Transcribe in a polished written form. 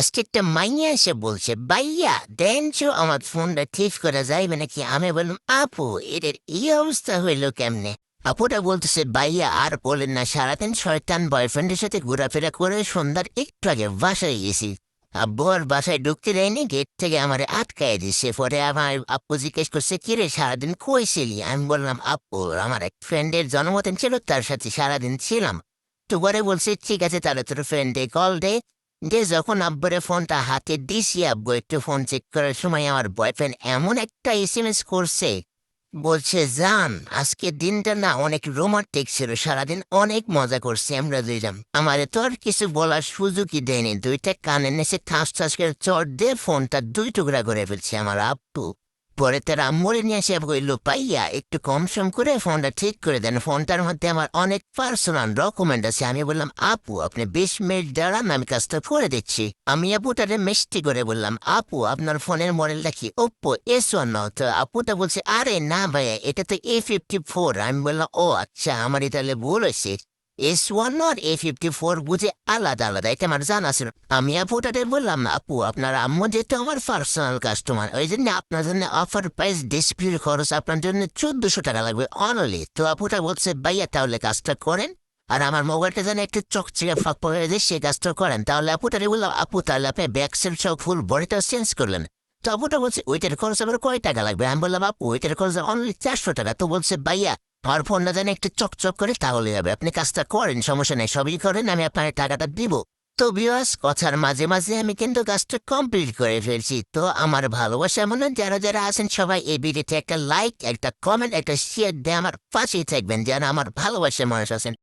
আজকে একটা মাইয়া এসে বলছে, ভাইয়া দেন চো আমার ফোনটা ঠিক করা যাইবে নাকি? আমি বললাম, আপু এদের এই অবস্থা হইলো কেমনে? আপুটা বলতেছে, ভাইয়া আর বলেন না, সারাদিন শয়তান বয়ফ্রেন্ডের সাথে ঘোরাফেরা করে সন্ধ্যার একটু আগে বাসায় গেছি। আব্বু আর বাসায় ঢুকতে দেয়নি, গেট থেকে আমার আটকায় দিছে। পরে আমার আপু জিজ্ঞেস করছে, কিরে সারাদিন কই ছিলি? আমি বললাম, আপু আমার এক ফ্রেন্ডের জন্মদিন ছিল, তার সাথে সারাদিন ছিলাম। তো পরে বলছে, ঠিক আছে তাহলে তোর ফ্রেন্ডে কল দে। যখন আব্বুরে ফোনটা হাতে দিছি, আব্বু একটু ফোন চেক করার সময় আমার বয়ফ্রেন্ড এমন একটা এসএমএস করছে, বলছে, জান আজকের দিনটা না অনেক রোমান্টিক ছিল, সারাদিন অনেক মজা করছি আমরা দুইজন। আমারে তো আর কিছু বলার সুযোগই দেয়নি, দুইটা কানে নেছে ঠাস ঠাস করে চট দিয়ে ফোনটা দুই টুকরা করে ফেলছে আমার আব্বু। পরে তার আম্মুরে নিয়ে এসে কইলো, পাইয়া একটু কম সম করে ফোনটা ঠিক করে দেন, ফোনটার মধ্যে আমার অনেক পার্সোনাল ডকুমেন্ট আছে। আমি বললাম, আপু আপনি 20 মিনিট দাঁড়ান, আমি কাজটা করে দিচ্ছি। আমি আপুটারে মিষ্টি করে বললাম, আপু আপনার ফোনের মডেলটা কি? Oppo S1। তো আপুটা বলছে, আরে না ভাইয়া এটা তো A54। আমি বললাম, ও আচ্ছা আমারই তাহলে ভুল হয়েছে। S1 আর A54 বুঝে আলাদা আলাদা, এটা আমার জানা ছিল। আমি আপুটাতে বললাম, আপু আপনার আম্মু যেহেতু আমার পার্সোনাল কাস্টমার, ওই জন্য আপনার জন্য অফার প্রাইস ডিসপ্লের খরচ আপনার জন্য 1400 টাকা লাগবে অনলি। তো আপুটা বলছে, ভাইয়া তাহলে কাজটা করেন, আর আমার মোবাইলটা যেন একটু চকচকে ফাঁক পড়ে দিয়ে সে কাজটা করেন। তাহলে আপুটারে বললাম, আপু তাহলে আপনি ব্যাকসেল সহ ফুল বডিটা চেঞ্জ করলেন। তো আপুটা বলছে, ওইটার খরচ আবার কয় টাকা লাগবে? আমি বললাম, আপু ওইটার খরচ অনলি 400 টাকা। তো বলছে, ভাইয়া আমার ফোনটা যেন একটু চকচক করে তাহলে হবে, আপনি কাজটা করেন, সমস্যা নেই, সবই করেন, আমি আপনার টাকাটা দিব। তো বিয়াস কথার মাঝে মাঝে আমি কিন্তু কাজটা কমপ্লিট করে ফেলছি। তো আমার ভালোবাসা মনে যারা যারা আছেন সবাই এই ভিডিওতে একটা লাইক, একটা কমেন্ট, একটা শেয়ার দিয়ে আমার পাশেই থাকবেন, যারা আমার ভালোবাসা মানুষ আছেন।